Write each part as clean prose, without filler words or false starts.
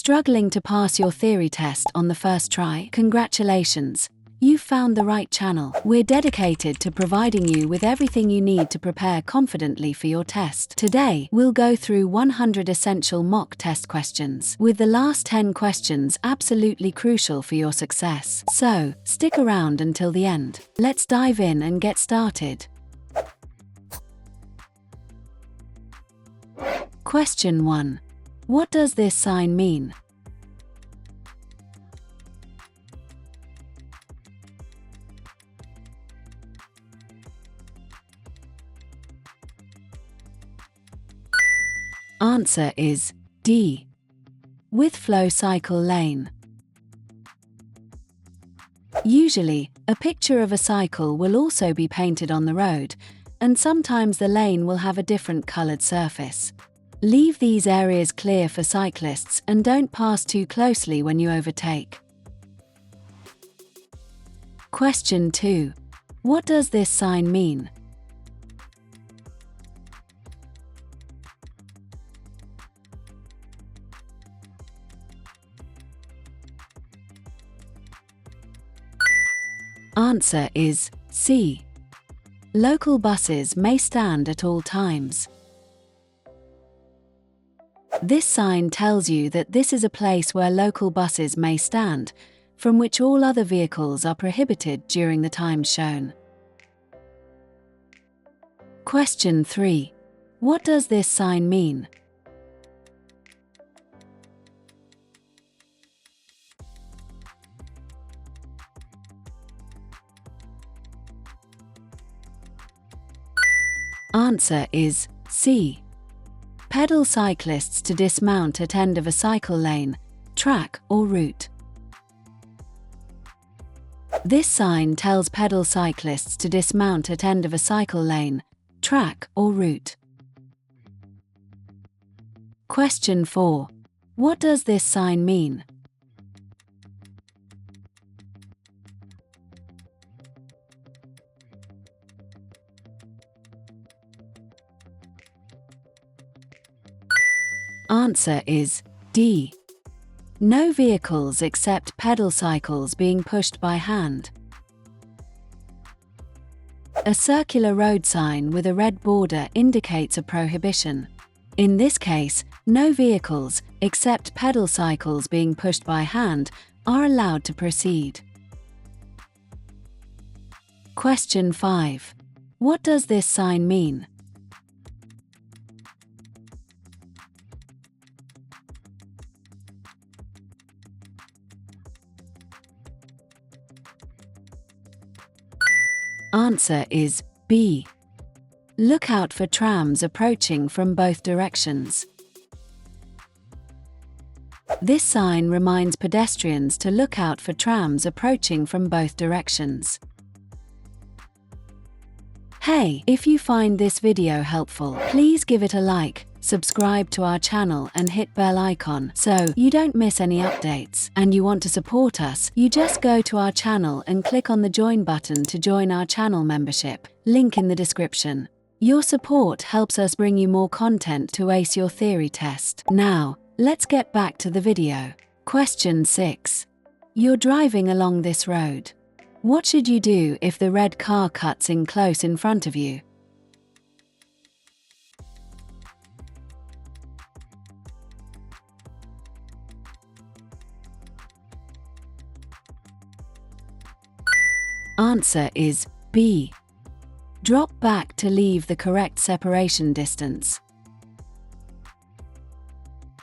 Struggling to pass your theory test on the first try? Congratulations! You've found the right channel. We're dedicated to providing you with everything you need to prepare confidently for your test. Today, we'll go through 100 essential mock test questions, with the last 10 questions absolutely crucial for your success. So, stick around until the end. Let's dive in and get started. Question 1. What does this sign mean? Answer is D. With flow cycle lane. Usually, a picture of a cycle will also be painted on the road, and sometimes the lane will have a different colored surface. Leave these areas clear for cyclists and don't pass too closely when you overtake. Question 2. What does this sign mean? Answer is C. Local buses may stand at all times. This sign tells you that this is a place where local buses may stand, from which all other vehicles are prohibited during the times shown. Question 3. What does this sign mean? Answer is C. Pedal cyclists to dismount at end of a cycle lane, track, or route. This sign tells pedal cyclists to dismount at end of a cycle lane, track, or route. Question 4. What does this sign mean? Answer is D. No vehicles except pedal cycles being pushed by hand. A circular road sign with a red border indicates a prohibition. In this case, no vehicles, except pedal cycles being pushed by hand, are allowed to proceed. Question 5. What does this sign mean? Answer is B. Look out for trams approaching from both directions. This sign reminds pedestrians to look out for trams approaching from both directions. Hey, if you find this video helpful, please give it a like, subscribe to our channel and hit bell icon so you don't miss any updates. And you want to support us, you just go to our channel and click on the join button to join our channel membership, link in the description. Your support helps us bring you more content to ace your theory test. Now, let's get back to the video. Question 6. You're driving along this road. What should you do if the red car cuts in close in front of you? Answer is B. Drop back to leave the correct separation distance.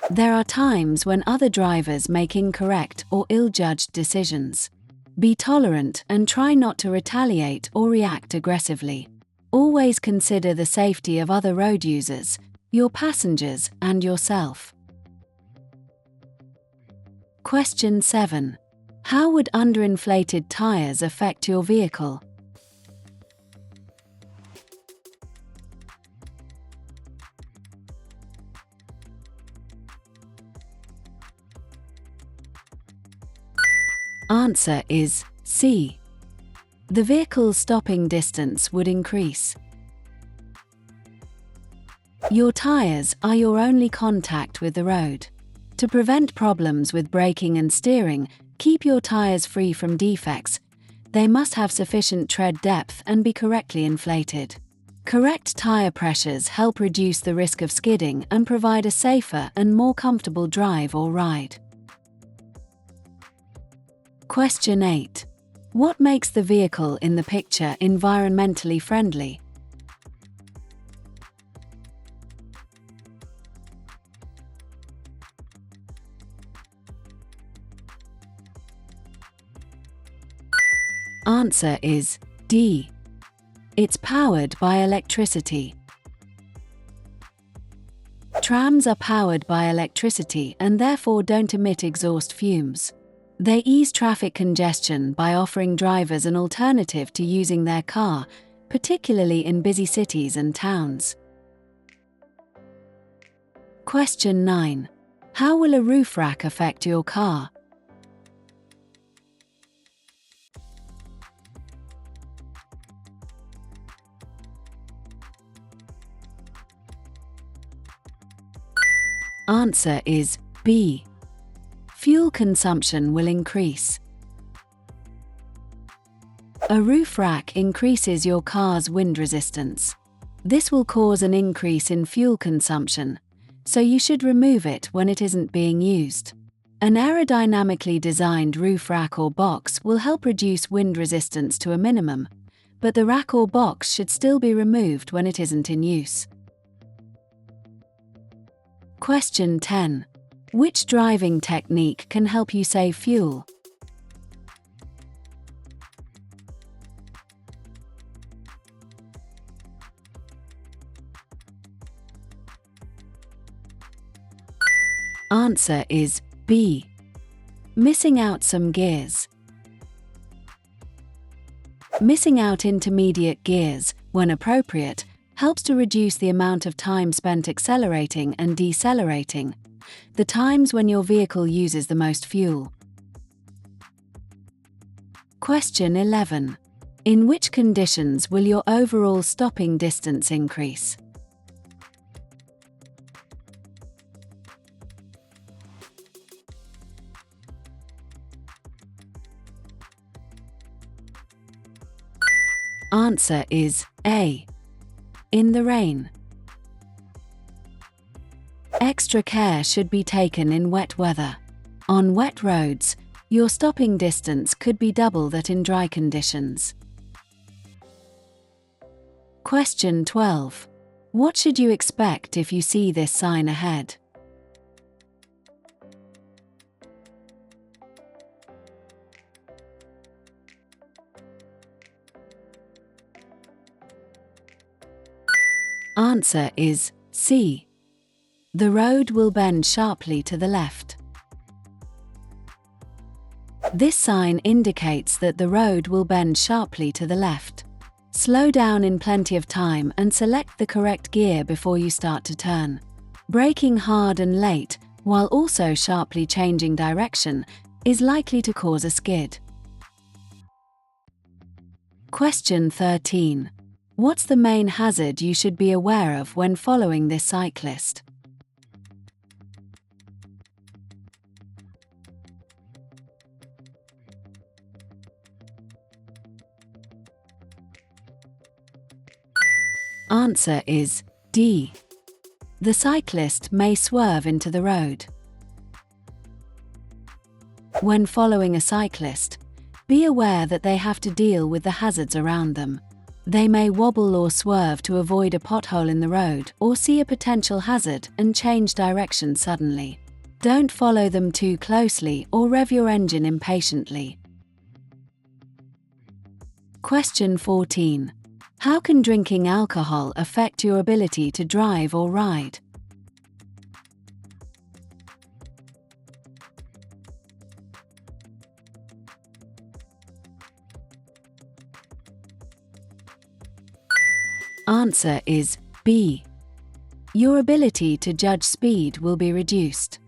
There are times when other drivers make incorrect or ill-judged decisions. Be tolerant and try not to retaliate or react aggressively. Always consider the safety of other road users, your passengers, and yourself. Question 7. How would underinflated tires affect your vehicle? Answer is C. The vehicle's stopping distance would increase. Your tires are your only contact with the road. To prevent problems with braking and steering, keep your tires free from defects. They must have sufficient tread depth and be correctly inflated. Correct tire pressures help reduce the risk of skidding and provide a safer and more comfortable drive or ride. Question 8. What makes the vehicle in the picture environmentally friendly? Answer is D. It's powered by electricity. Trams are powered by electricity and therefore don't emit exhaust fumes. They ease traffic congestion by offering drivers an alternative to using their car, particularly in busy cities and towns. Question 9. How will a roof rack affect your car? Answer is B. Fuel consumption will increase. A roof rack increases your car's wind resistance. This will cause an increase in fuel consumption, so you should remove it when it isn't being used. An aerodynamically designed roof rack or box will help reduce wind resistance to a minimum, but the rack or box should still be removed when it isn't in use. Question 10. Which driving technique can help you save fuel? Answer is B. Missing out some gears. Missing out intermediate gears, when appropriate, helps to reduce the amount of time spent accelerating and decelerating, the times when your vehicle uses the most fuel. Question 11. In which conditions will your overall stopping distance increase? Answer is A. In the rain. Extra care should be taken in wet weather. On wet roads, your stopping distance could be double that in dry conditions. Question 12. What should you expect if you see this sign ahead? Answer is C. The road will bend sharply to the left. This sign indicates that the road will bend sharply to the left. Slow down in plenty of time and select the correct gear before you start to turn. Braking hard and late, while also sharply changing direction, is likely to cause a skid. Question 13. What's the main hazard you should be aware of when following this cyclist? Answer is D. The cyclist may swerve into the road. When following a cyclist, be aware that they have to deal with the hazards around them. They may wobble or swerve to avoid a pothole in the road or see a potential hazard and change direction suddenly. Don't follow them too closely or rev your engine impatiently. Question 14. How can drinking alcohol affect your ability to drive or ride? Answer is B. Your ability to judge speed will be reduced.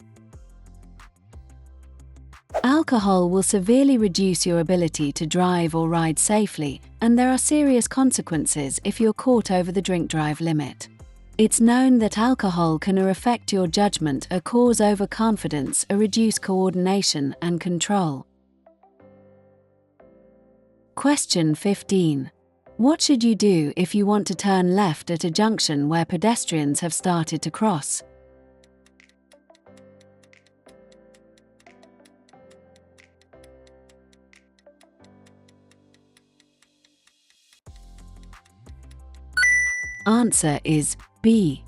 Alcohol will severely reduce your ability to drive or ride safely, and there are serious consequences if you're caught over the drink-drive limit. It's known that alcohol can affect your judgment, cause overconfidence, reduce coordination and control. Question 15. What should you do if you want to turn left at a junction where pedestrians have started to cross? Answer is B.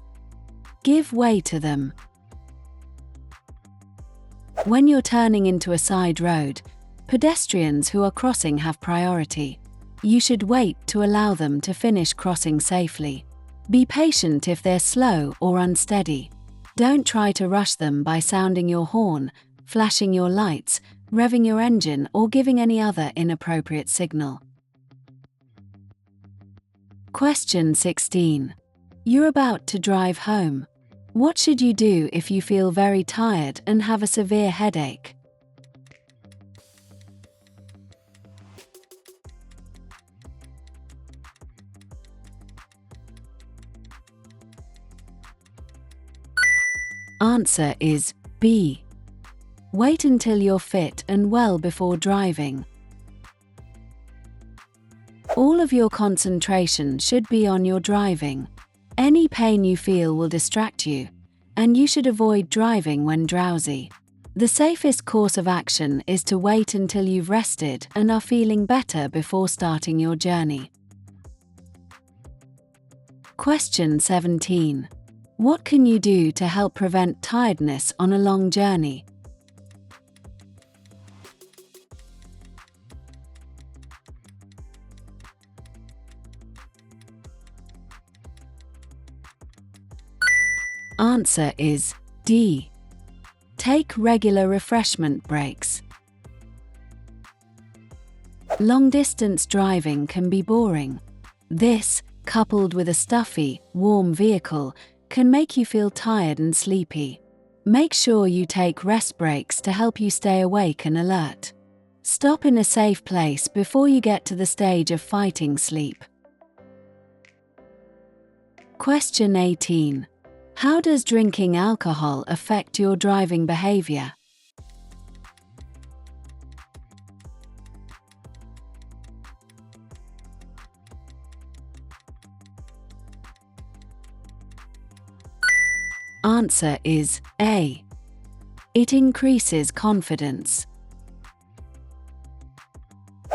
Give way to them. When you're turning into a side road, pedestrians who are crossing have priority. You should wait to allow them to finish crossing safely. Be patient if they're slow or unsteady. Don't try to rush them by sounding your horn, flashing your lights, revving your engine, or giving any other inappropriate signal. Question 16. You're about to drive home. What should you do if you feel very tired and have a severe headache? Answer is B. Wait until you're fit and well before driving. All of your concentration should be on your driving. Any pain you feel will distract you, and you should avoid driving when drowsy. The safest course of action is to wait until you've rested and are feeling better before starting your journey. Question 17. What can you do to help prevent tiredness on a long journey? Answer is D. Take regular refreshment breaks. Long-distance driving can be boring. This, coupled with a stuffy, warm vehicle, can make you feel tired and sleepy. Make sure you take rest breaks to help you stay awake and alert. Stop in a safe place before you get to the stage of fighting sleep. Question 18. How does drinking alcohol affect your driving behavior? Answer is A. It increases confidence.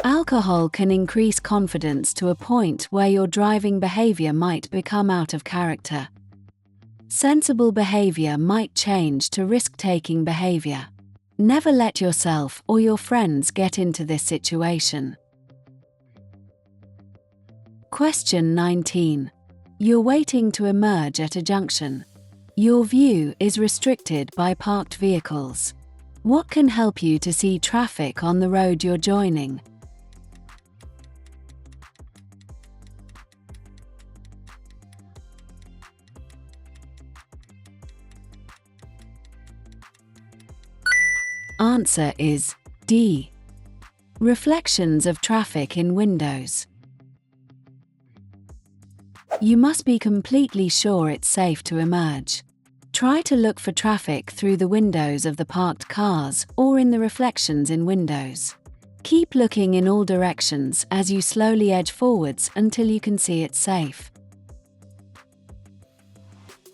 Alcohol can increase confidence to a point where your driving behavior might become out of character. Sensible behavior might change to risk-taking behavior. Never let yourself or your friends get into this situation. Question 19. You're waiting to emerge at a junction. Your view is restricted by parked vehicles. What can help you to see traffic on the road you're joining? Answer is D. Reflections of traffic in windows. You must be completely sure it's safe to emerge. Try to look for traffic through the windows of the parked cars or in the reflections in windows. Keep looking in all directions as you slowly edge forwards until you can see it's safe.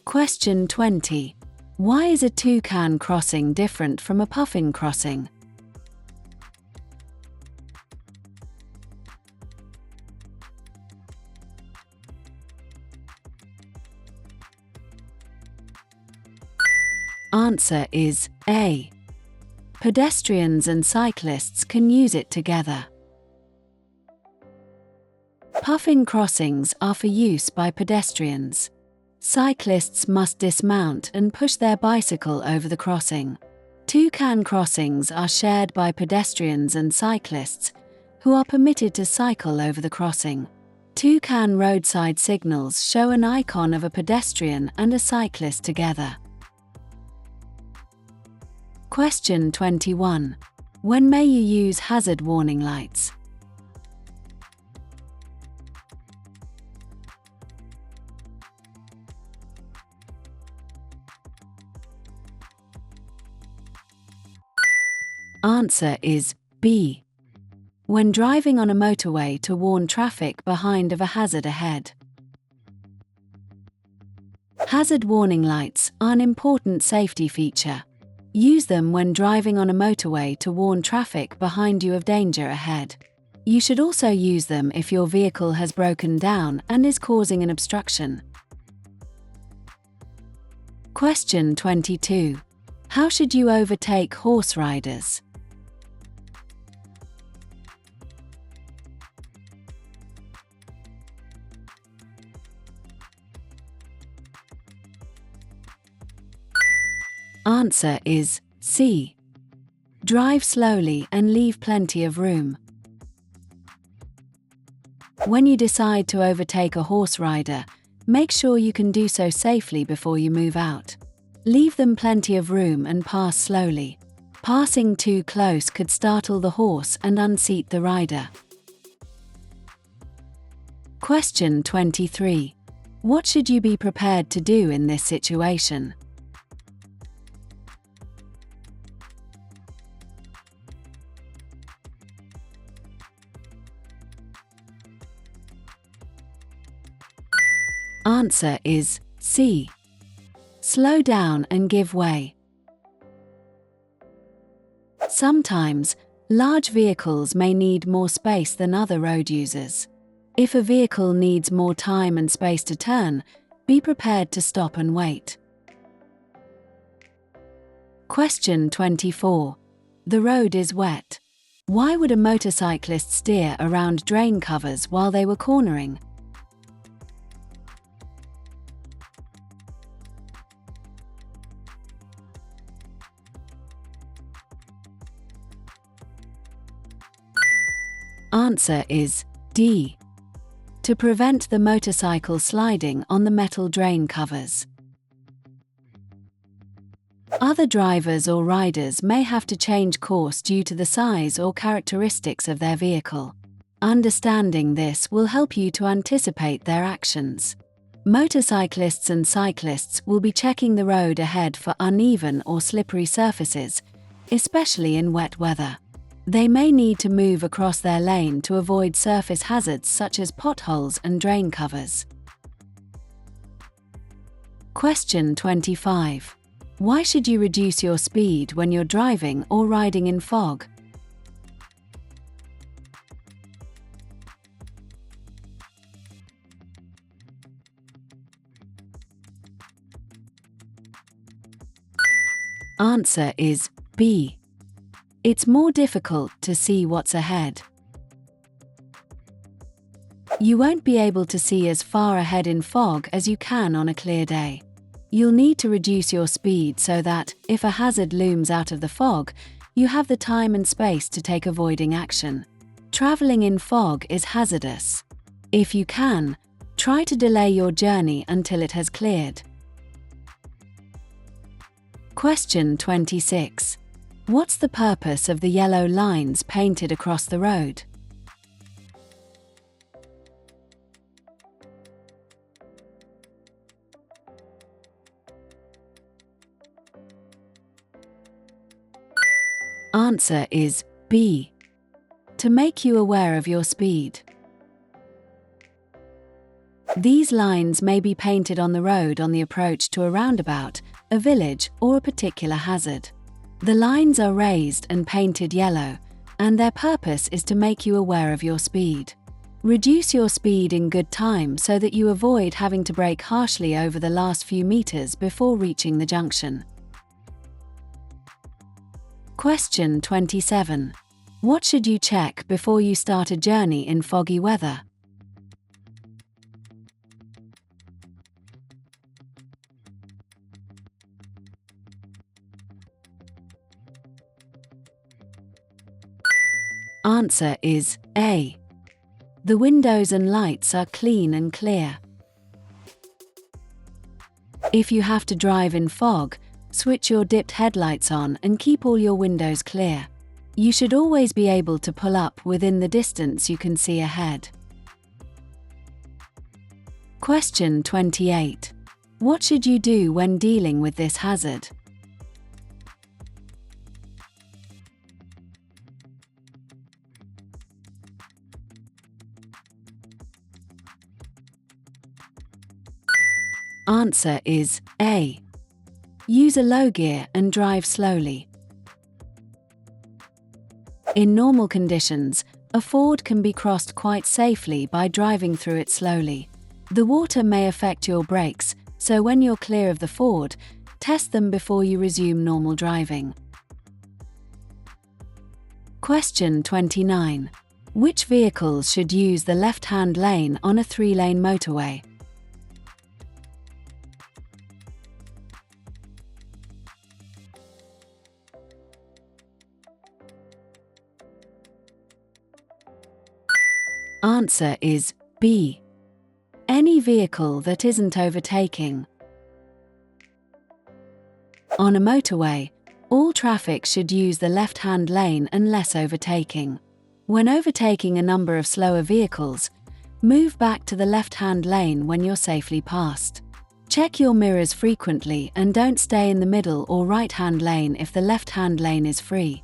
Question 20. Why is a toucan crossing different from a puffin crossing? Answer is A. Pedestrians and cyclists can use it together. Puffin crossings are for use by pedestrians. Cyclists must dismount and push their bicycle over the crossing. Toucan crossings are shared by pedestrians and cyclists, who are permitted to cycle over the crossing. Toucan roadside signals show an icon of a pedestrian and a cyclist together. Question 21. When may you use hazard warning lights? Answer is B. When driving on a motorway to warn traffic behind of a hazard ahead. Hazard warning lights are an important safety feature. Use them when driving on a motorway to warn traffic behind you of danger ahead. You should also use them if your vehicle has broken down and is causing an obstruction. Question 22. How should you overtake horse riders? Answer is C. Drive slowly and leave plenty of room. When you decide to overtake a horse rider, make sure you can do so safely before you move out. Leave them plenty of room and pass slowly. Passing too close could startle the horse and unseat the rider. Question 23. What should you be prepared to do in this situation? Answer is C. Slow down and give way. Sometimes, large vehicles may need more space than other road users. If a vehicle needs more time and space to turn, be prepared to stop and wait. Question 24. The road is wet. Why would a motorcyclist steer around drain covers while they were cornering? Answer is D. To prevent the motorcycle sliding on the metal drain covers. Other drivers or riders may have to change course due to the size or characteristics of their vehicle. Understanding this will help you to anticipate their actions. Motorcyclists and cyclists will be checking the road ahead for uneven or slippery surfaces, especially in wet weather. They may need to move across their lane to avoid surface hazards such as potholes and drain covers. Question 25. Why should you reduce your speed when you're driving or riding in fog? Answer is B. It's more difficult to see what's ahead. You won't be able to see as far ahead in fog as you can on a clear day. You'll need to reduce your speed so that, if a hazard looms out of the fog, you have the time and space to take avoiding action. Traveling in fog is hazardous. If you can, try to delay your journey until it has cleared. Question 26. What's the purpose of the yellow lines painted across the road? Answer is B. To make you aware of your speed. These lines may be painted on the road on the approach to a roundabout, a village, or a particular hazard. The lines are raised and painted yellow, and their purpose is to make you aware of your speed. Reduce your speed in good time so that you avoid having to brake harshly over the last few meters before reaching the junction. Question 27. What should you check before you start a journey in foggy weather? Answer is A. The windows and lights are clean and clear. If you have to drive in fog, switch your dipped headlights on and keep all your windows clear. You should always be able to pull up within the distance you can see ahead. Question 28. What should you do when dealing with this hazard? Answer is A. Use a low gear and drive slowly. In normal conditions, a ford can be crossed quite safely by driving through it slowly. The water may affect your brakes, so when you're clear of the ford, test them before you resume normal driving. Question 29. Which vehicles should use the left-hand lane on a 3-lane motorway? Answer is B. Any vehicle that isn't overtaking. On a motorway, all traffic should use the left-hand lane unless overtaking. When overtaking a number of slower vehicles, move back to the left-hand lane when you're safely passed. Check your mirrors frequently and don't stay in the middle or right-hand lane if the left-hand lane is free.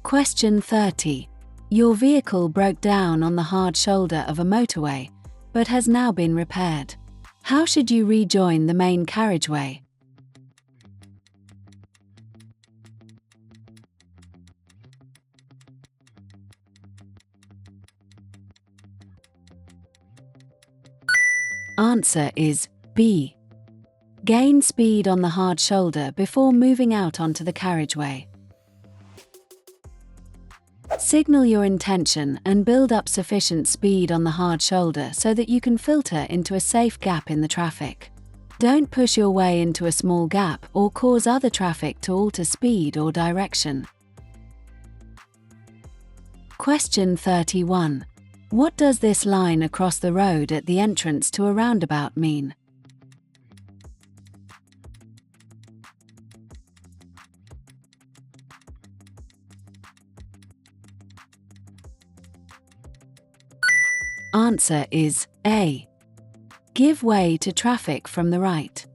Question 30. Your vehicle broke down on the hard shoulder of a motorway, but has now been repaired. How should you rejoin the main carriageway? Answer is B. Gain speed on the hard shoulder before moving out onto the carriageway. Signal your intention and build up sufficient speed on the hard shoulder so that you can filter into a safe gap in the traffic. Don't push your way into a small gap or cause other traffic to alter speed or direction. Question 31. What does this line across the road at the entrance to a roundabout mean? Answer is A. Give way to traffic from the right.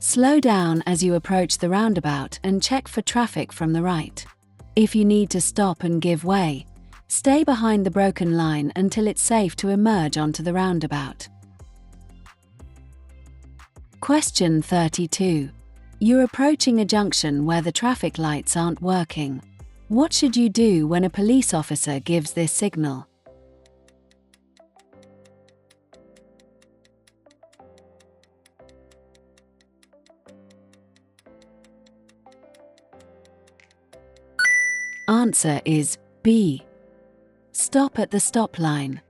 Slow down as you approach the roundabout and check for traffic from the right. If you need to stop and give way, stay behind the broken line until it's safe to emerge onto the roundabout. Question 32. You're approaching a junction where the traffic lights aren't working. What should you do when a police officer gives this signal? Answer is B. Stop at the stop line.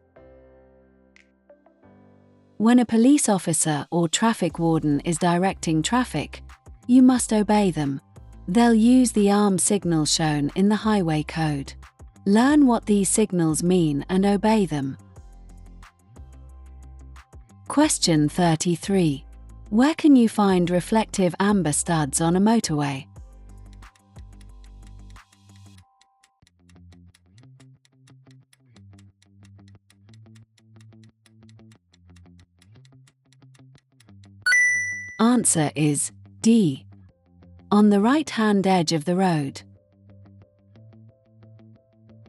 When a police officer or traffic warden is directing traffic, you must obey them. They'll use the arm signal shown in the highway code. Learn what these signals mean and obey them. Question 33. Where can you find reflective amber studs on a motorway? Answer is D. On the right-hand edge of the road.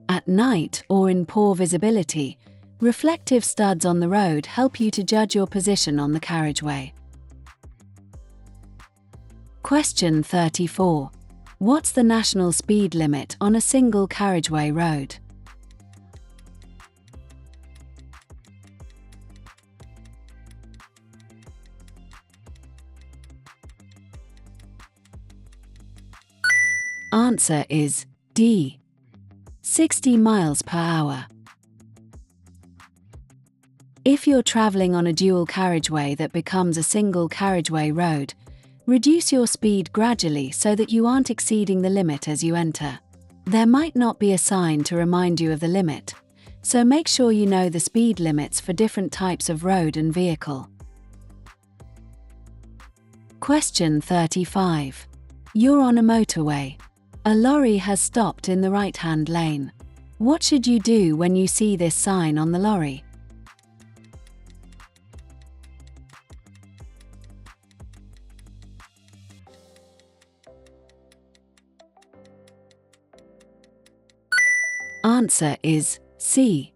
At night or in poor visibility, reflective studs on the road help you to judge your position on the carriageway. Question 34. What's the national speed limit on a single carriageway road? Answer is D. 60 miles per hour. If you're traveling on a dual carriageway that becomes a single carriageway road, reduce your speed gradually so that you aren't exceeding the limit as you enter. There might not be a sign to remind you of the limit, so make sure you know the speed limits for different types of road and vehicle. Question 35. You're on a motorway. A lorry has stopped in the right-hand lane. What should you do when you see this sign on the lorry? Answer is C.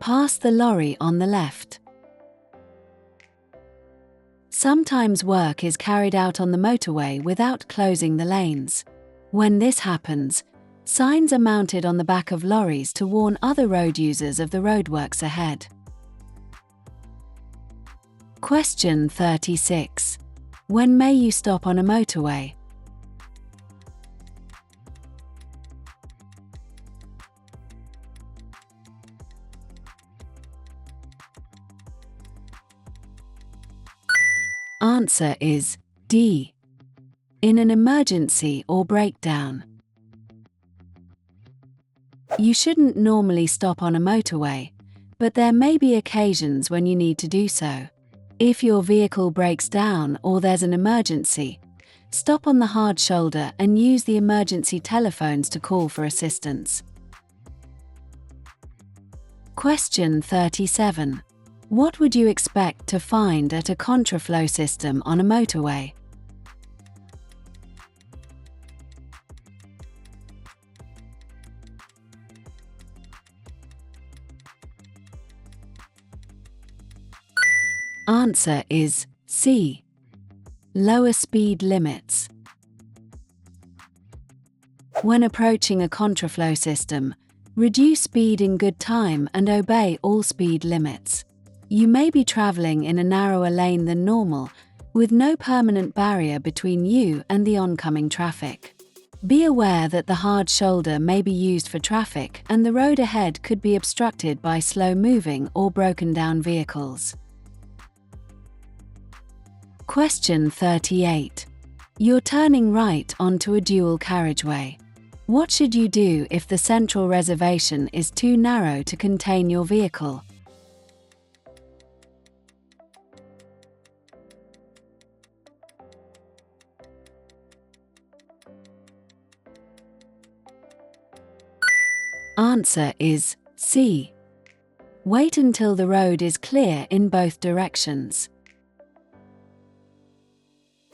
Pass the lorry on the left. Sometimes work is carried out on the motorway without closing the lanes. When this happens, signs are mounted on the back of lorries to warn other road users of the roadworks ahead. Question 36. When may you stop on a motorway? Answer is D. In an emergency or breakdown. You shouldn't normally stop on a motorway, but there may be occasions when you need to do so. If your vehicle breaks down or there's an emergency, stop on the hard shoulder and use the emergency telephones to call for assistance. Question 37. What would you expect to find at a contraflow system on a motorway? Answer is C. Lower speed limits. When approaching a contraflow system, reduce speed in good time and obey all speed limits. You may be traveling in a narrower lane than normal, with no permanent barrier between you and the oncoming traffic. Be aware that the hard shoulder may be used for traffic and the road ahead could be obstructed by slow-moving or broken-down vehicles. Question 38. You're turning right onto a dual carriageway. What should you do if the central reservation is too narrow to contain your vehicle? Answer is C. Wait until the road is clear in both directions.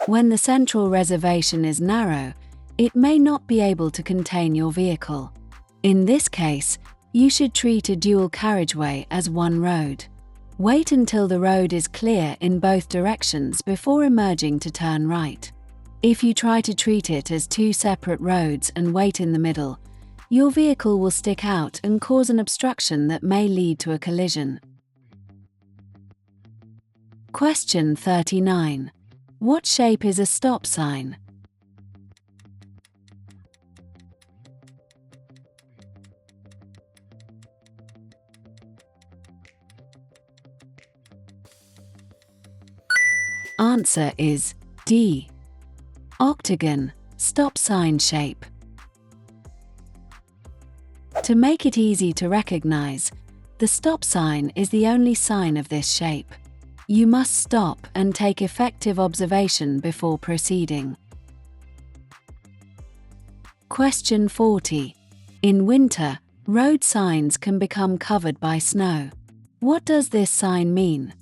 When the central reservation is narrow, it may not be able to contain your vehicle. In this case, you should treat a dual carriageway as one road. Wait until the road is clear in both directions before emerging to turn right. If you try to treat it as two separate roads and wait in the middle, your vehicle will stick out and cause an obstruction that may lead to a collision. Question 39. What shape is a stop sign? Answer is D. Octagon, stop sign shape. To make it easy to recognize, the stop sign is the only sign of this shape. You must stop and take effective observation before proceeding. Question 40. In winter, road signs can become covered by snow. What does this sign mean?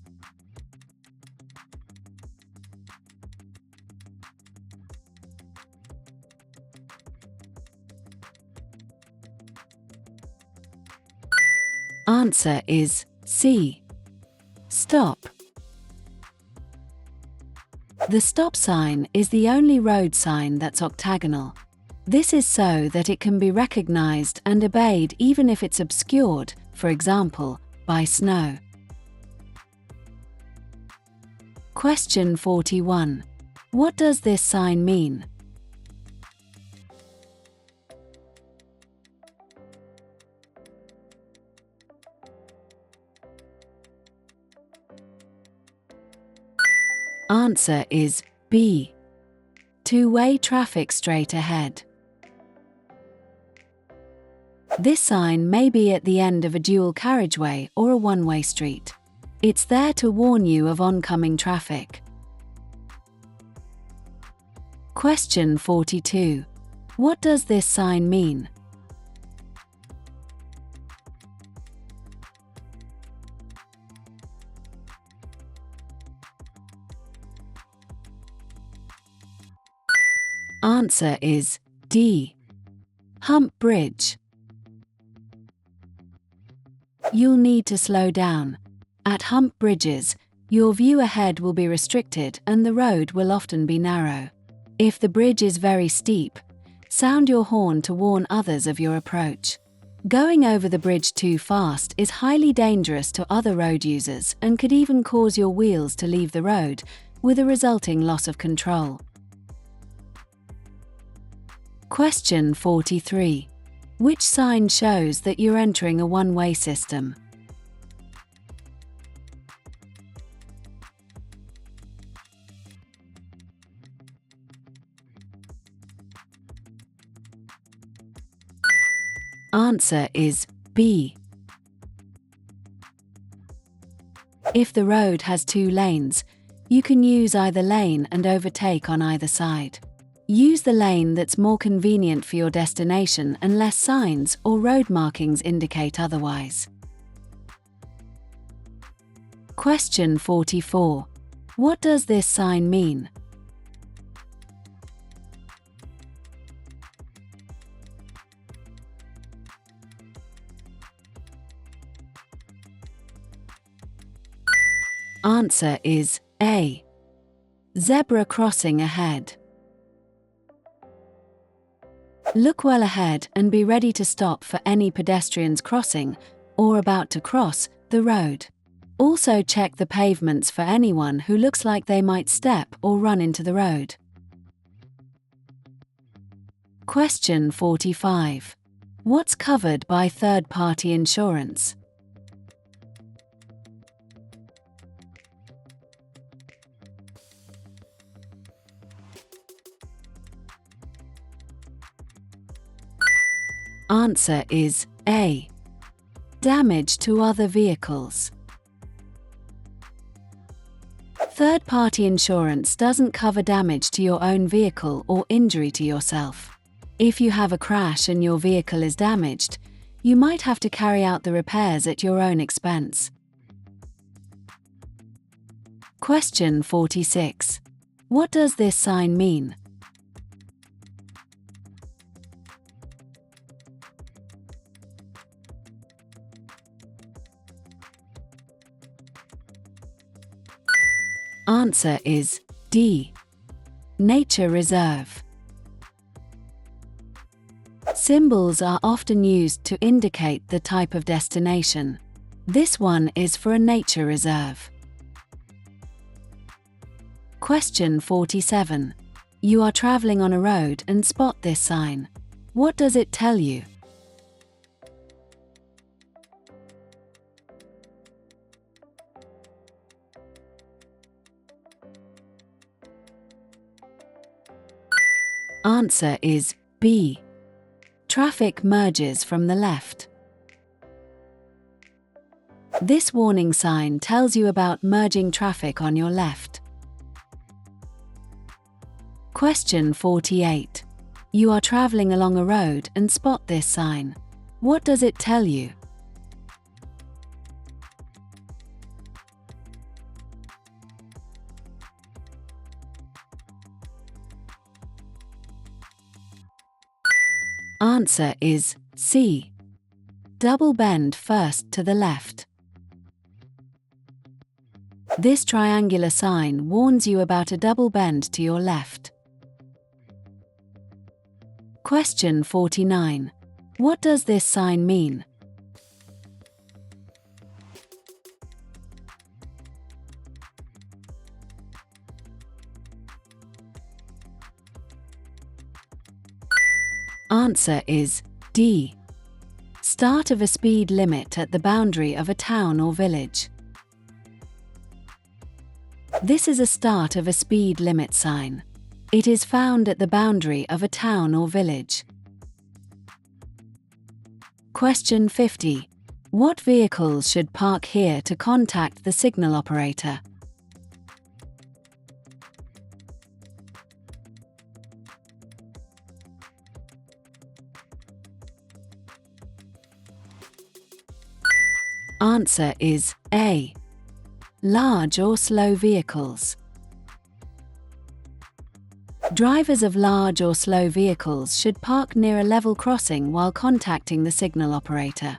Answer is C. Stop. The stop sign is the only road sign that's octagonal. This is so that it can be recognized and obeyed even if it's obscured, for example, by snow. Question 41. What does this sign mean? Answer is B. Two-way traffic straight ahead. This sign may be at the end of a dual carriageway or a one-way street. It's there to warn you of oncoming traffic. Question 42. What does this sign mean? Answer is D. Hump bridge. You'll need to slow down. At hump bridges, your view ahead will be restricted and the road will often be narrow. If the bridge is very steep, sound your horn to warn others of your approach. Going over the bridge too fast is highly dangerous to other road users and could even cause your wheels to leave the road, with a resulting loss of control. Question 43. Which sign shows that you're entering a one-way system? Answer is B. If the road has 2 lanes, you can use either lane and overtake on either side. Use the lane that's more convenient for your destination unless signs or road markings indicate otherwise. Question 44. What does this sign mean? Answer is A. Zebra crossing ahead. Look well ahead and be ready to stop for any pedestrians crossing or about to cross the road. Also check the pavements for anyone who looks like they might step or run into the road. Question 45. What's covered by third-party insurance? Answer is A. Damage to other vehicles. Third-party insurance doesn't cover damage to your own vehicle or injury to yourself. If you have a crash and your vehicle is damaged, you might have to carry out the repairs at your own expense. Question 46. What does this sign mean? Answer is D. Nature reserve. Symbols are often used to indicate the type of destination. This one is for a nature reserve. Question 47. You are traveling on a road and spot this sign. What does it tell you? Answer is B. Traffic merges from the left. This warning sign tells you about merging traffic on your left. Question 48. You are traveling along a road and spot this sign. What does it tell you? Answer is C. Double bend first to the left. This triangular sign warns you about a double bend to your left. Question 49. What does this sign mean? Answer is D. Start of a speed limit at the boundary of a town or village. This is a start of a speed limit sign. It is found at the boundary of a town or village. Question 50. What vehicles should park here to contact the signal operator? Answer is A. Large or slow vehicles. Drivers of large or slow vehicles should park near a level crossing while contacting the signal operator.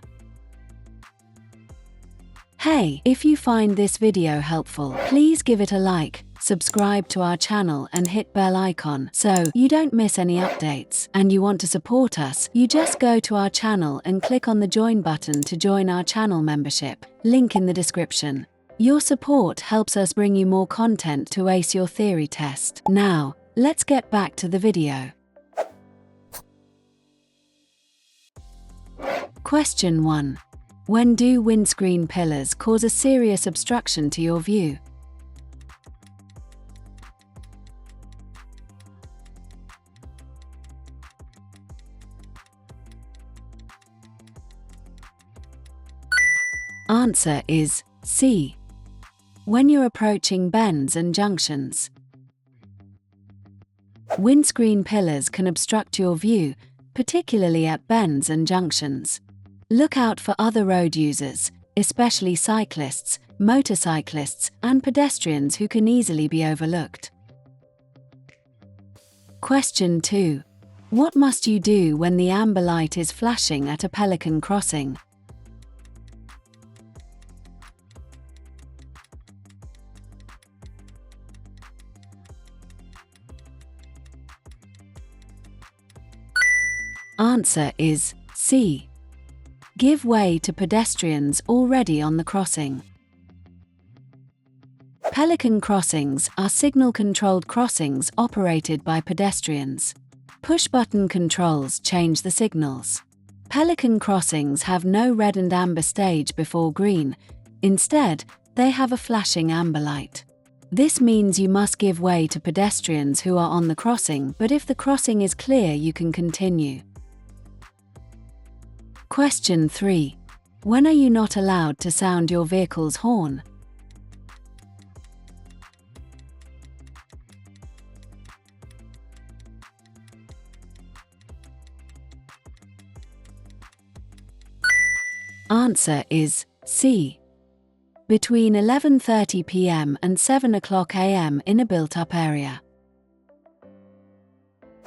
Hey, if you find this video helpful, please give it a like, subscribe to our channel and hit bell icon so you don't miss any updates. And you want to support us, you just go to our channel and click on the join button to join our channel membership. Link in the description. Your support helps us bring you more content to ace your theory test. Now, let's get back to the video. Question 1. When do windscreen pillars cause a serious obstruction to your view? Answer is C. When you're approaching bends and junctions. Windscreen pillars can obstruct your view, particularly at bends and junctions. Look out for other road users, especially cyclists, motorcyclists, and pedestrians who can easily be overlooked. Question 2. What must you do when the amber light is flashing at a pelican crossing? Answer is C. Give way to pedestrians already on the crossing. Pelican crossings are signal-controlled crossings operated by pedestrians. Push-button controls change the signals. Pelican crossings have no red and amber stage before green. Instead, they have a flashing amber light. This means you must give way to pedestrians who are on the crossing, but if the crossing is clear, you can continue. Question 3. When are you not allowed to sound your vehicle's horn? Answer is C. Between 11:30 p.m. and 7 o'clock a.m. in a built-up area.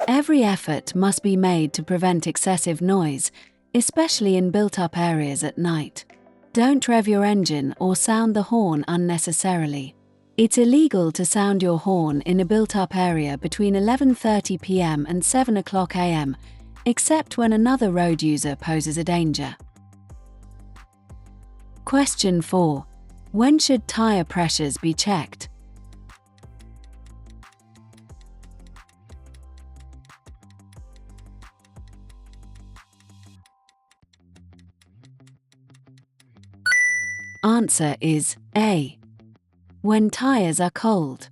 Every effort must be made to prevent excessive noise, especially in built-up areas at night. Don't rev your engine or sound the horn unnecessarily. It's illegal to sound your horn in a built-up area between 11:30 p.m. and 7 o'clock a.m., except when another road user poses a danger. Question 4. When should tire pressures be checked? Answer is A. When tires are cold.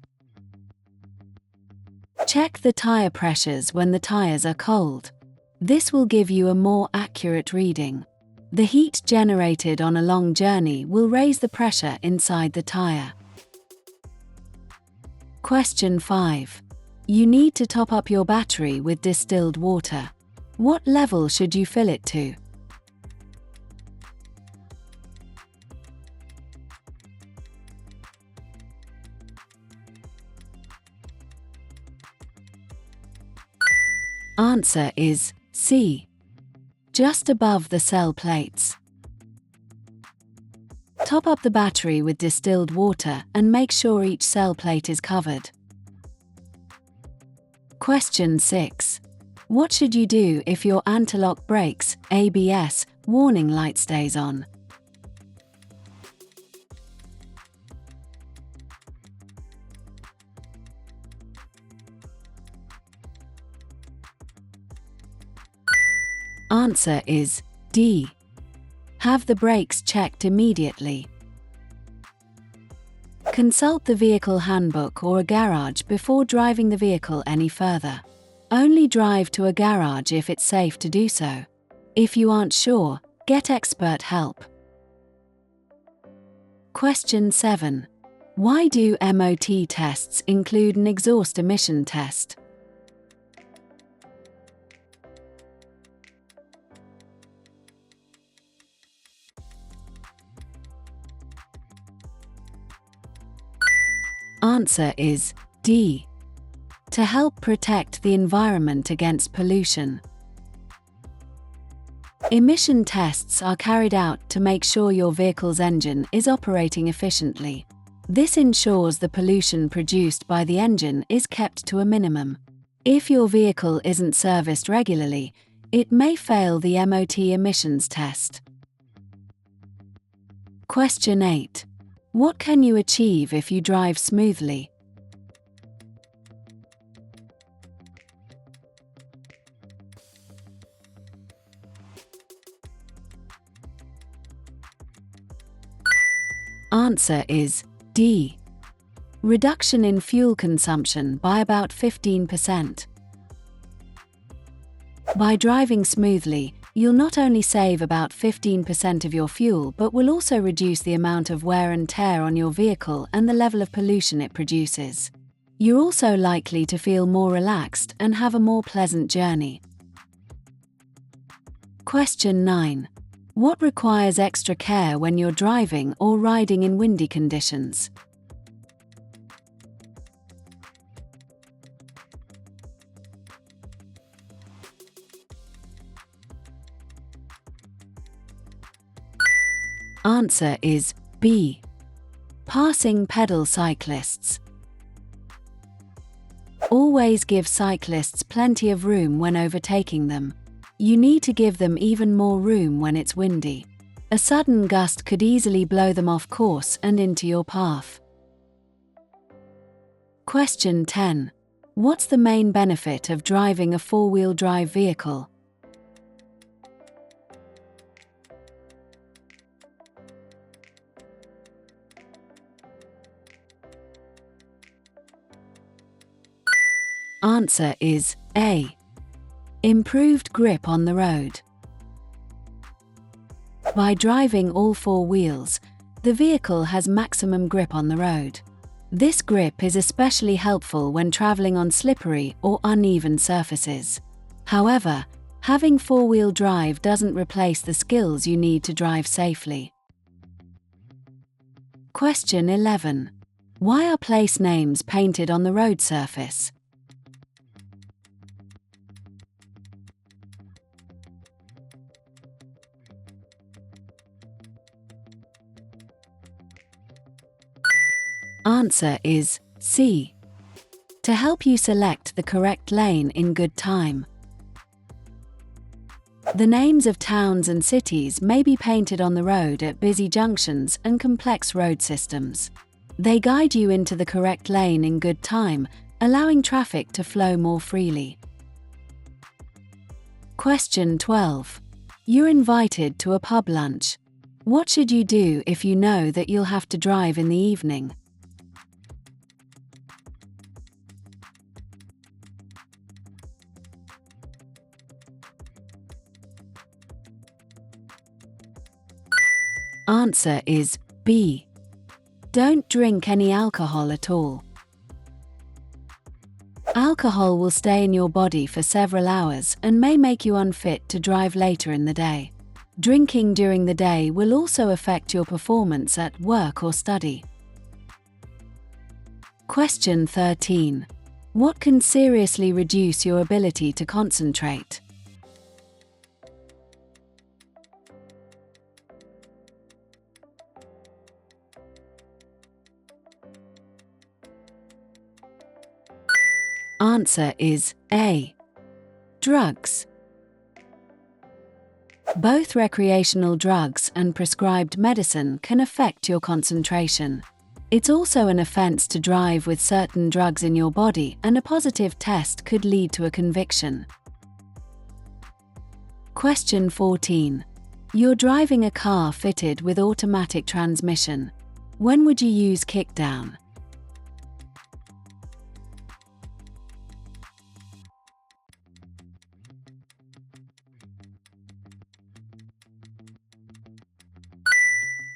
Check the tire pressures when the tires are cold. This will give you a more accurate reading. The heat generated on a long journey will raise the pressure inside the tire. Question 5. You need to top up your battery with distilled water. What level should you fill it to? Answer is C. Just above the cell plates. Top up the battery with distilled water and make sure each cell plate is covered. Question 6. What should you do if your anti-lock brakes, ABS, warning light stays on? Answer is D. Have the brakes checked immediately. Consult the vehicle handbook or a garage before driving the vehicle any further. Only drive to a garage if it's safe to do so. If you aren't sure, get expert help. Question 7. Why do MOT tests include an exhaust emission test? Answer is D. To help protect the environment against pollution. Emission tests are carried out to make sure your vehicle's engine is operating efficiently. This ensures the pollution produced by the engine is kept to a minimum. If your vehicle isn't serviced regularly, it may fail the MOT emissions test. Question 8. What can you achieve if you drive smoothly? Answer is D. Reduction in fuel consumption by about 15%. By driving smoothly, you'll not only save about 15% of your fuel but will also reduce the amount of wear and tear on your vehicle and the level of pollution it produces. You're also likely to feel more relaxed and have a more pleasant journey. Question 9. What requires extra care when you're driving or riding in windy conditions? Answer is B. Passing pedal cyclists. Always give cyclists plenty of room when overtaking them. You need to give them even more room when it's windy. A sudden gust could easily blow them off course and into your path. Question 10. What's the main benefit of driving a four-wheel drive vehicle? Answer is A. Improved grip on the road. By driving all four wheels, the vehicle has maximum grip on the road. This grip is especially helpful when traveling on slippery or uneven surfaces. However, having four-wheel drive doesn't replace the skills you need to drive safely. Question 11. Why are place names painted on the road surface? Answer is C. To help you select the correct lane in good time. The names of towns and cities may be painted on the road at busy junctions and complex road systems. They guide you into the correct lane in good time, allowing traffic to flow more freely. Question 12. You're invited to a pub lunch. What should you do if you know that you'll have to drive in the evening? Answer is B. Don't drink any alcohol at all. Alcohol will stay in your body for several hours and may make you unfit to drive later in the day. Drinking during the day will also affect your performance at work or study. Question 13. What can seriously reduce your ability to concentrate? Answer is A. Drugs. Both recreational drugs and prescribed medicine can affect your concentration. It's also an offense to drive with certain drugs in your body, and a positive test could lead to a conviction. Question 14. You're driving a car fitted with automatic transmission. When would you use kickdown?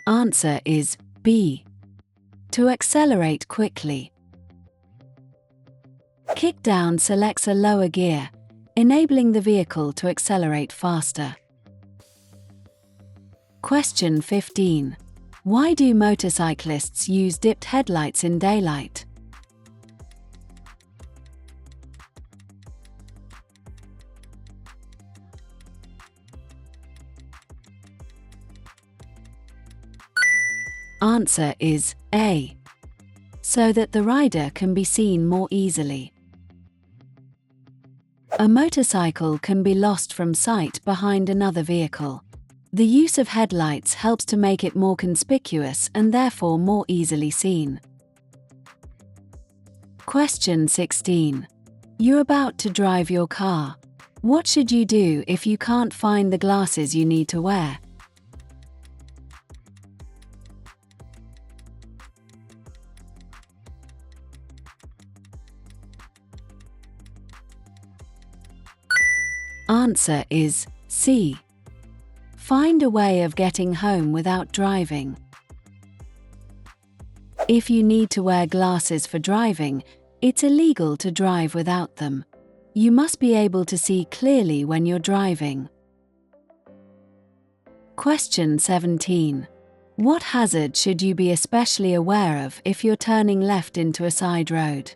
Answer is B. To accelerate quickly. Kickdown selects a lower gear, enabling the vehicle to accelerate faster. Question 15. Why do motorcyclists use dipped headlights in daylight? Answer is A, so that the rider can be seen more easily. A motorcycle can be lost from sight behind another vehicle. The use of headlights helps to make it more conspicuous and therefore more easily seen. Question 16. You're about to drive your car. What should you do if you can't find the glasses you need to wear? Answer is C. Find a way of getting home without driving. If you need to wear glasses for driving, it's illegal to drive without them. You must be able to see clearly when you're driving. Question 17. What hazard should you be especially aware of if you're turning left into a side road?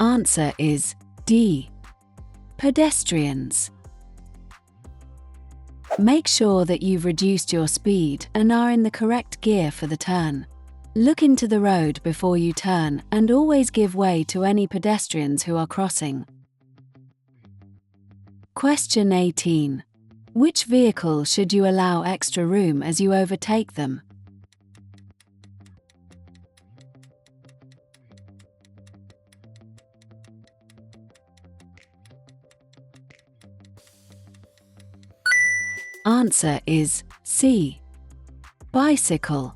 Answer is D. Pedestrians. Make sure that you've reduced your speed and are in the correct gear for the turn. Look into the road before you turn and always give way to any pedestrians who are crossing. Question 18. Which vehicle should you allow extra room as you overtake them? Answer is C. Bicycle.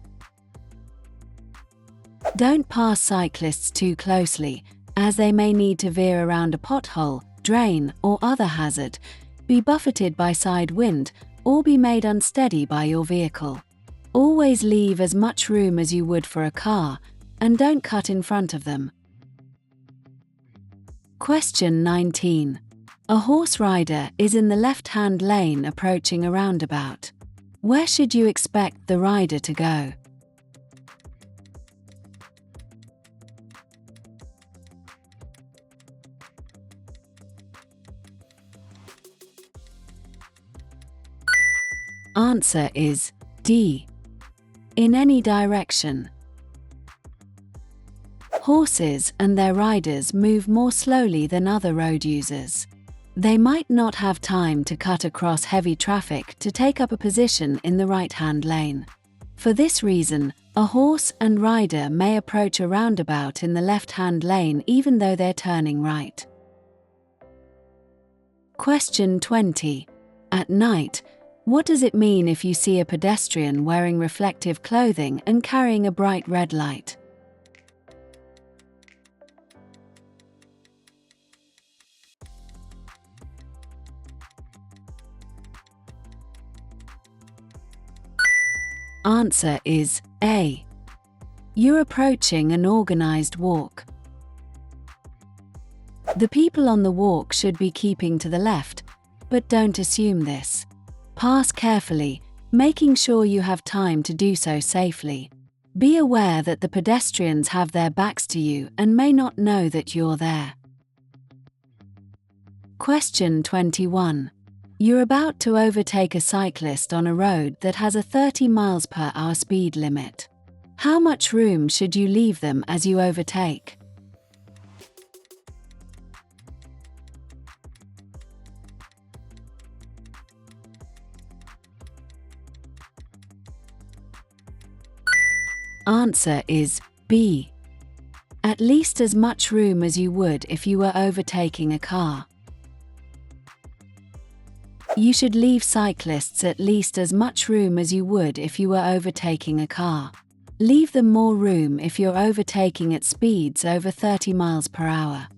Don't pass cyclists too closely, as they may need to veer around a pothole, drain, or other hazard, be buffeted by side wind, or be made unsteady by your vehicle. Always leave as much room as you would for a car, and don't cut in front of them. Question 19. A horse rider is in the left-hand lane approaching a roundabout. Where should you expect the rider to go? Answer is D. In any direction. Horses and their riders move more slowly than other road users. They might not have time to cut across heavy traffic to take up a position in the right-hand lane. For this reason, a horse and rider may approach a roundabout in the left-hand lane even though they're turning right. Question 20. At night, what does it mean if you see a pedestrian wearing reflective clothing and carrying a bright red light? Answer is A. You're approaching an organized walk. The people on the walk should be keeping to the left, but don't assume this. Pass carefully, making sure you have time to do so safely. Be aware that the pedestrians have their backs to you and may not know that you're there. Question 21. You're about to overtake a cyclist on a road that has a 30 miles per hour speed limit. How much room should you leave them as you overtake? Answer is B. At least as much room as you would if you were overtaking a car. You should leave cyclists at least as much room as you would if you were overtaking a car. Leave them more room if you're overtaking at speeds over 30 miles per hour.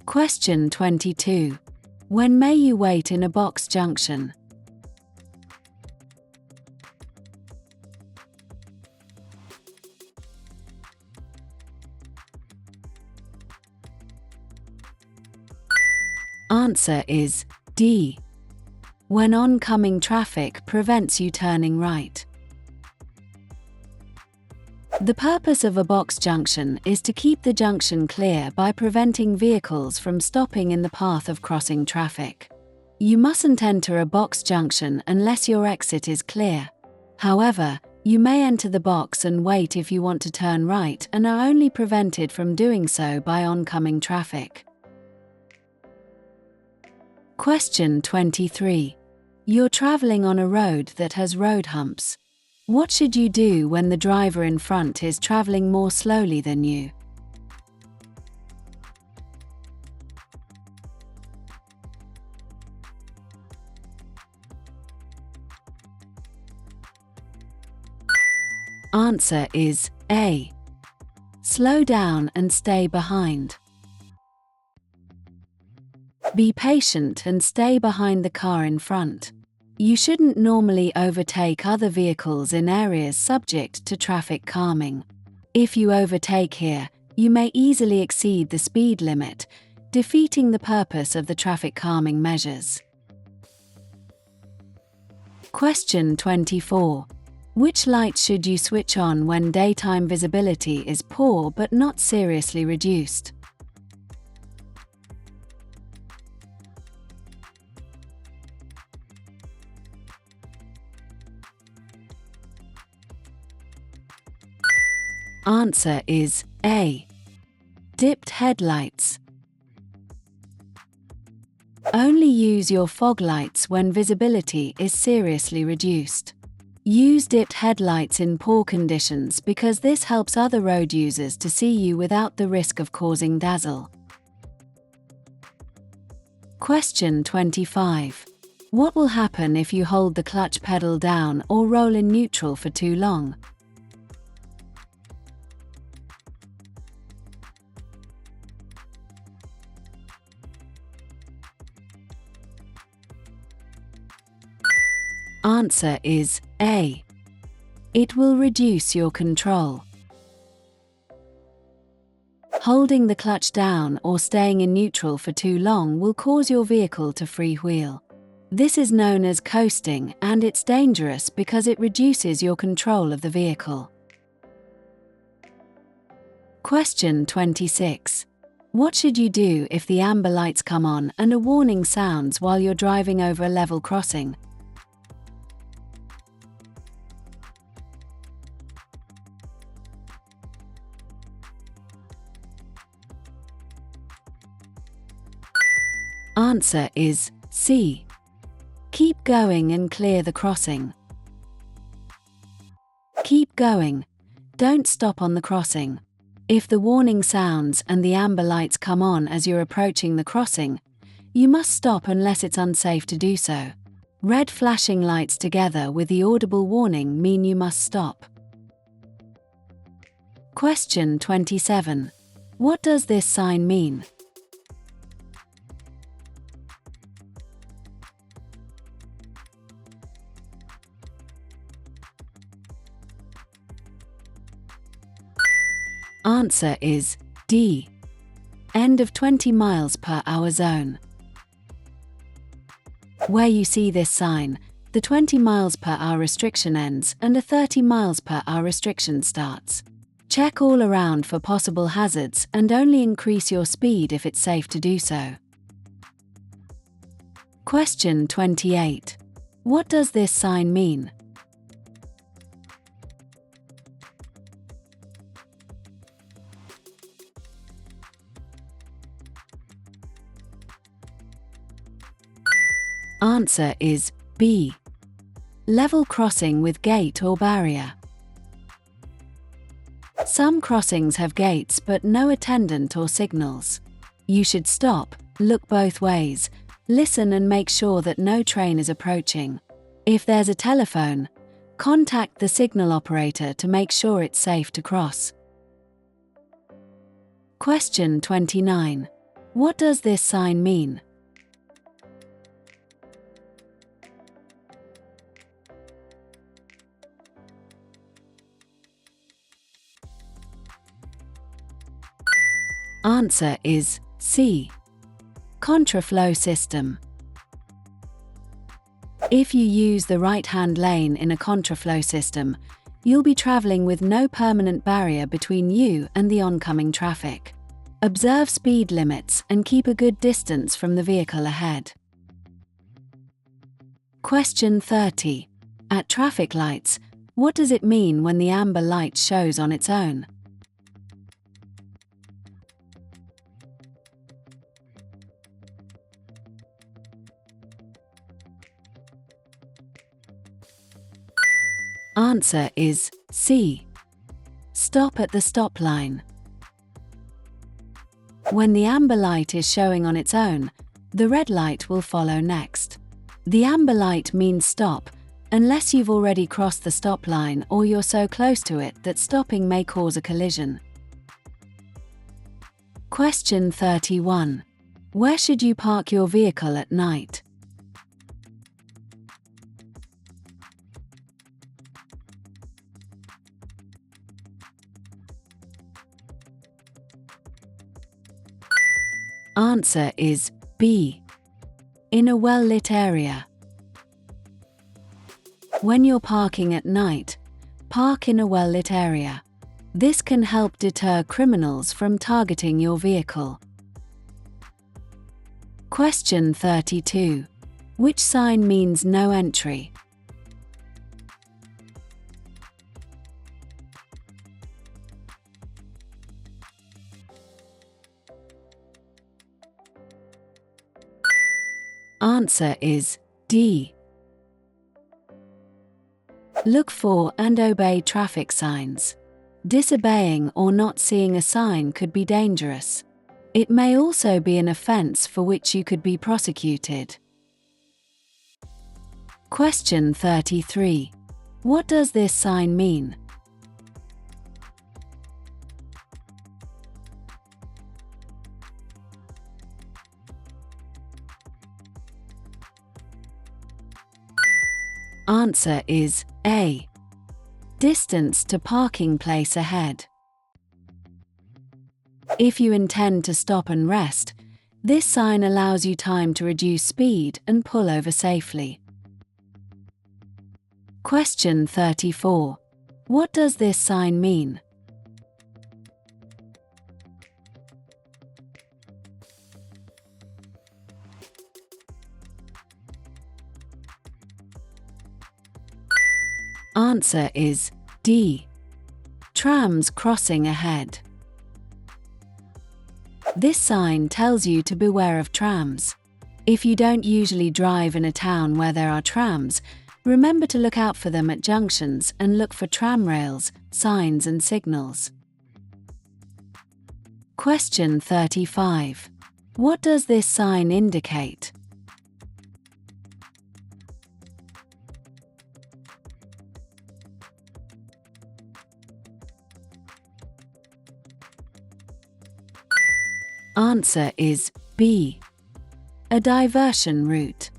Question 22. When may you wait in a box junction? Answer is D. When oncoming traffic prevents you turning right. The purpose of a box junction is to keep the junction clear by preventing vehicles from stopping in the path of crossing traffic. You mustn't enter a box junction unless your exit is clear. However, you may enter the box and wait if you want to turn right and are only prevented from doing so by oncoming traffic. Question 23. You're traveling on a road that has road humps. What should you do when the driver in front is traveling more slowly than you? Answer is A. Slow down and stay behind. Be patient and stay behind the car in front. You shouldn't normally overtake other vehicles in areas subject to traffic calming. If you overtake here, you may easily exceed the speed limit, defeating the purpose of the traffic calming measures. Question 24. Which lights should you switch on when daytime visibility is poor but not seriously reduced? Answer is A. Dipped headlights. Only use your fog lights when visibility is seriously reduced. Use dipped headlights in poor conditions because this helps other road users to see you without the risk of causing dazzle. Question 25. What will happen if you hold the clutch pedal down or roll in neutral for too long? Answer is A. It will reduce your control. Holding the clutch down or staying in neutral for too long will cause your vehicle to freewheel. This is known as coasting, and it's dangerous because it reduces your control of the vehicle. Question 26. What should you do if the amber lights come on and a warning sounds while you're driving over a level crossing? Answer is C. Keep going and clear the crossing. Keep going. Don't stop on the crossing. If the warning sounds and the amber lights come on as you're approaching the crossing, you must stop unless it's unsafe to do so. Red flashing lights together with the audible warning mean you must stop. Question 27. What does this sign mean? Answer is D. End of 20 miles per hour zone. Where you see this sign, the 20 miles per hour restriction ends and a 30 miles per hour restriction starts. Check all around for possible hazards and only increase your speed if it's safe to do so. Question 28. What does this sign mean? Answer is B. Level crossing with gate or barrier. Some crossings have gates but no attendant or signals. You should stop, look both ways, listen and make sure that no train is approaching. If there's a telephone, contact the signal operator to make sure it's safe to cross. Question 29. What does this sign mean? Answer is C. Contraflow system. If you use the right-hand lane in a contraflow system, You'll be traveling with no permanent barrier between you and the oncoming traffic. Observe speed limits and keep a good distance from the vehicle ahead. Question 30. At traffic lights, what does it mean when the amber light shows on its own? Answer is C. Stop at the stop line. When the amber light is showing on its own, the red light will follow next. The amber light means stop, unless you've already crossed the stop line or you're so close to it that stopping may cause a collision. Question 31. Where should you park your vehicle at night? Answer is B. In a well-lit area. When you're parking at night, park in a well-lit area. This can help deter criminals from targeting your vehicle. Question 32. Which sign means no entry? Answer is D. Look for and obey traffic signs. Disobeying or not seeing a sign could be dangerous. It may also be an offense for which you could be prosecuted. Question 33. What does this sign mean? Answer is A. Distance to parking place ahead. If you intend to stop and rest, this sign allows you time to reduce speed and pull over safely. Question 34. What does this sign mean? Answer is D. Trams crossing ahead. This sign tells you to beware of trams. If you don't usually drive in a town where there are trams, remember to look out for them at junctions and look for tram rails, signs and signals. Question 35. What does this sign indicate? Answer is B. A diversion route.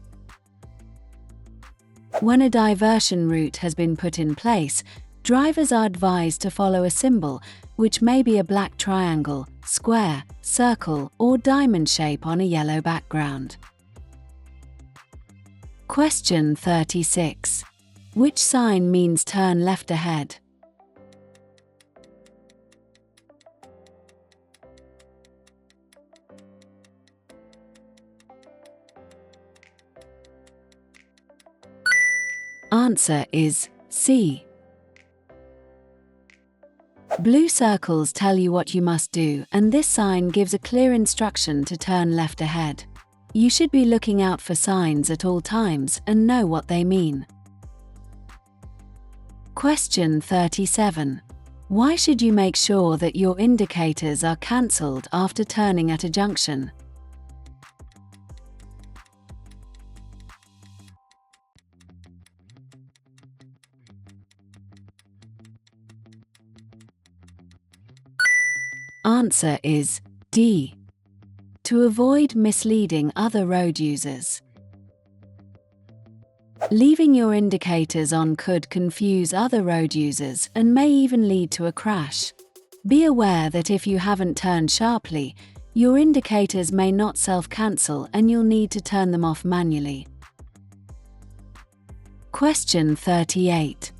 When a diversion route has been put in place, drivers are advised to follow a symbol, which may be a black triangle, square, circle, or diamond shape on a yellow background. Question 36. Which sign means turn left ahead? Answer is C. Blue circles tell you what you must do, and this sign gives a clear instruction to turn left ahead. You should be looking out for signs at all times and know what they mean. Question 37. Why should you make sure that your indicators are cancelled after turning at a junction? Answer is D. To avoid misleading other road users. Leaving your indicators on could confuse other road users and may even lead to a crash. Be aware that if you haven't turned sharply, your indicators may not self-cancel and you'll need to turn them off manually. Question 38.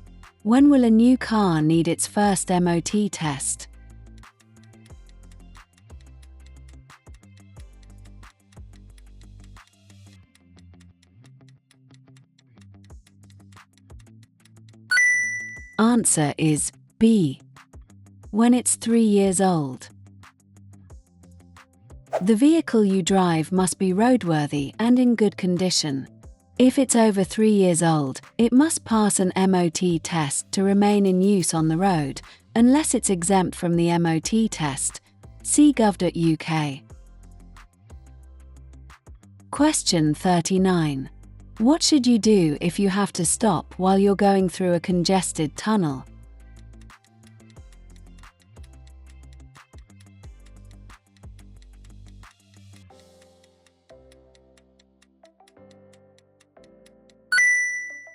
When will a new car need its first MOT test? Answer is B. When it's 3 years old. The vehicle you drive must be roadworthy and in good condition. If it's over 3 years old, it must pass an MOT test to remain in use on the road, unless it's exempt from the MOT test. See gov.uk. Question 39. What should you do if you have to stop while you're going through a congested tunnel?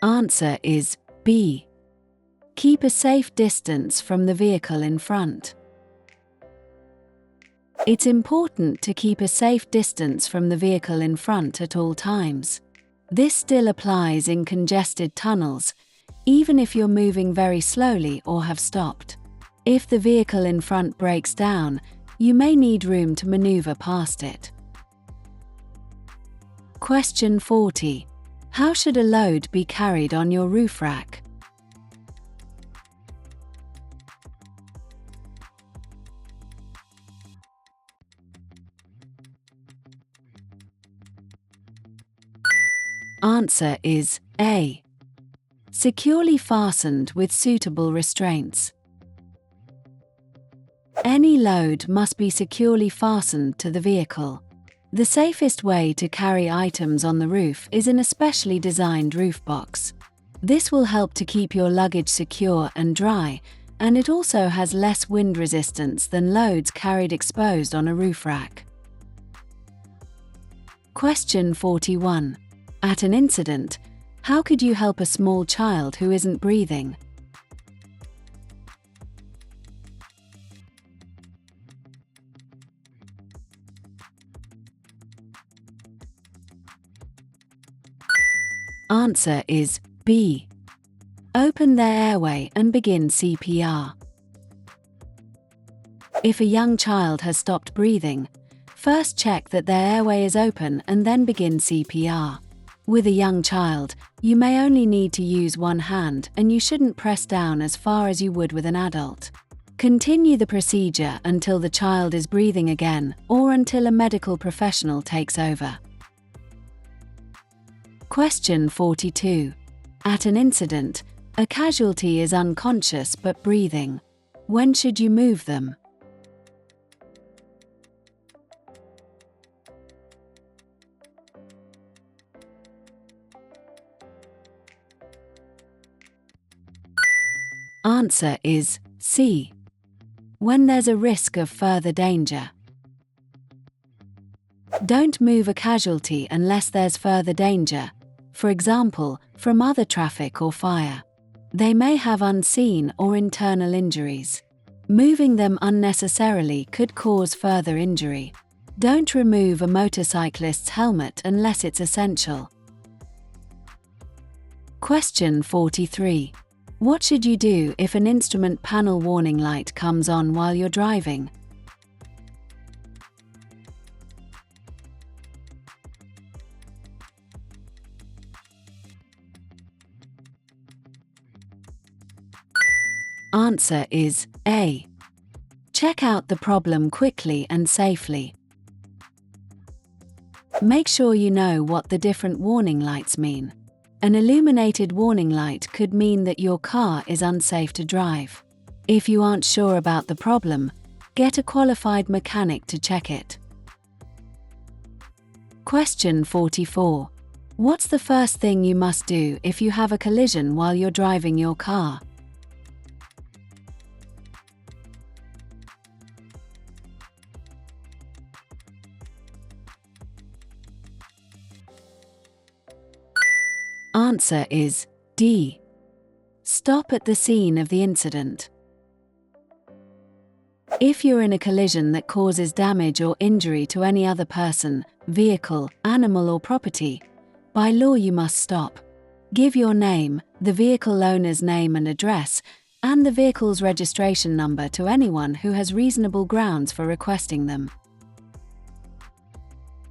Answer is B. Keep a safe distance from the vehicle in front. It's important to keep a safe distance from the vehicle in front at all times. This still applies in congested tunnels, even if you're moving very slowly or have stopped. If the vehicle in front breaks down, you may need room to maneuver past it. Question 40. How should a load be carried on your roof rack? Answer is A. Securely fastened with suitable restraints. Any load must be securely fastened to the vehicle. The safest way to carry items on the roof is in a specially designed roof box. This will help to keep your luggage secure and dry, and it also has less wind resistance than loads carried exposed on a roof rack. Question 41. At an incident, how could you help a small child who isn't breathing? Answer is B. Open their airway and begin CPR. If a young child has stopped breathing, first check that their airway is open and then begin CPR. With a young child, you may only need to use one hand and you shouldn't press down as far as you would with an adult. Continue the procedure until the child is breathing again or until a medical professional takes over. Question 42. At an incident, a casualty is unconscious but breathing. When should you move them? Answer is C. When there's a risk of further danger. Don't move a casualty unless there's further danger, for example, from other traffic or fire. They may have unseen or internal injuries. Moving them unnecessarily could cause further injury. Don't remove a motorcyclist's helmet unless it's essential. Question 43. What should you do if an instrument panel warning light comes on while you're driving? Answer is A. Check out the problem quickly and safely. Make sure you know what the different warning lights mean. An illuminated warning light could mean that your car is unsafe to drive. If you aren't sure about the problem, get a qualified mechanic to check it. Question 44. What's the first thing you must do if you have a collision while you're driving your car? Answer is D. Stop at the scene of the incident. If you're in a collision that causes damage or injury to any other person, vehicle, animal or property, by law you must stop. Give your name, the vehicle owner's name and address, and the vehicle's registration number to anyone who has reasonable grounds for requesting them.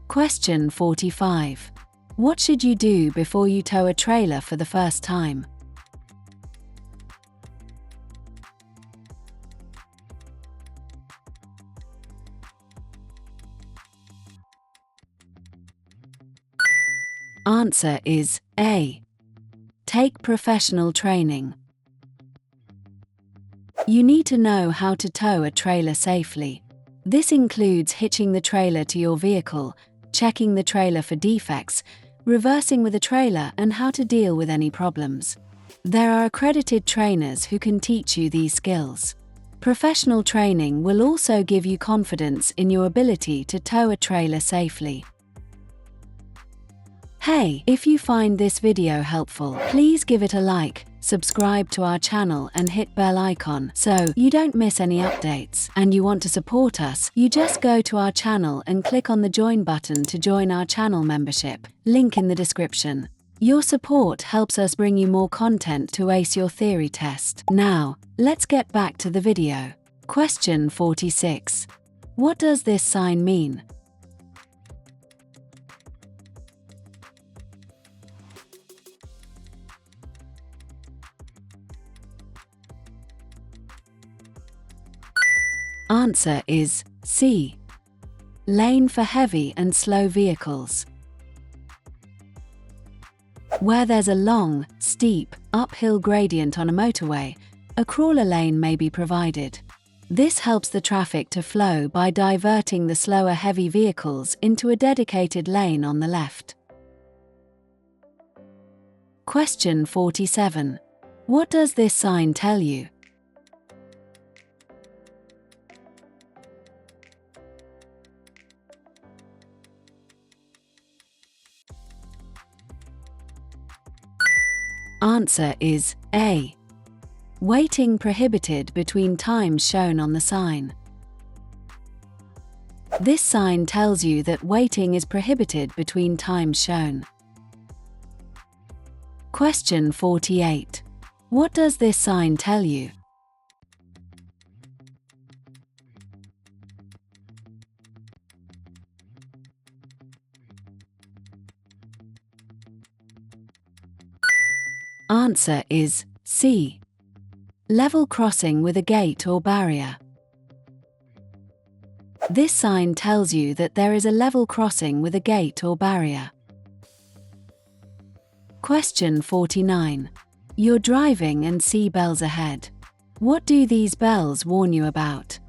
Question 45. What should you do before you tow a trailer for the first time? Answer is A. Take professional training. You need to know how to tow a trailer safely. This includes hitching the trailer to your vehicle, checking the trailer for defects, reversing with a trailer, and how to deal with any problems. There are accredited trainers who can teach you these skills. Professional training will also give you confidence in your ability to tow a trailer safely. Hey, if you find this video helpful, please give it a like, subscribe to our channel and hit bell icon so you don't miss any updates. And you want to support us, you just go to our channel and click on the join button to join our channel membership, link in the description. Your support helps us bring you more content to ace your theory test. Now, let's get back to the video. Question 46. What does this sign mean? Answer is C. Lane for heavy and slow vehicles. Where there's a long, steep, uphill gradient on a motorway, a crawler lane may be provided. This helps the traffic to flow by diverting the slower heavy vehicles into a dedicated lane on the left. Question 47. What does this sign tell you? Answer is A. Waiting prohibited between times shown on the sign. This sign tells you that waiting is prohibited between times shown. Question 48. What does this sign tell you? Answer is C. Level crossing with a gate or barrier. This sign tells you that there is a level crossing with a gate or barrier. Question 49. You're driving and see bells ahead. What do these bells warn you about?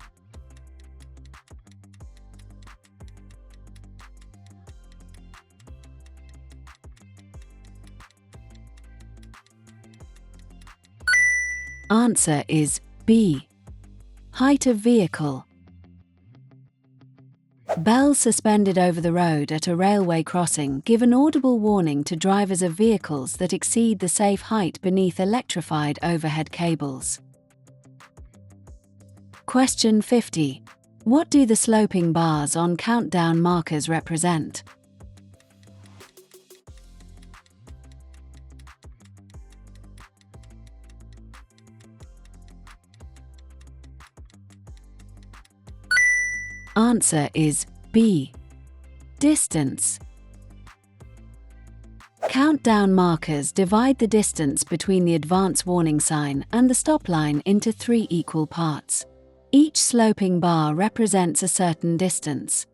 Answer is B. Height of vehicle. Bells suspended over the road at a railway crossing give an audible warning to drivers of vehicles that exceed the safe height beneath electrified overhead cables. Question 50. What do the sloping bars on countdown markers represent? Answer is B. Distance. Countdown markers divide the distance between the advance warning sign and the stop line into 3 equal parts. Each sloping bar represents a certain distance.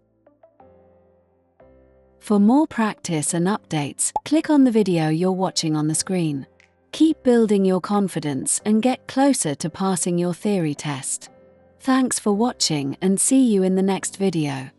For more practice and updates, click on the video you're watching on the screen. Keep building your confidence and get closer to passing your theory test. Thanks for watching and see you in the next video.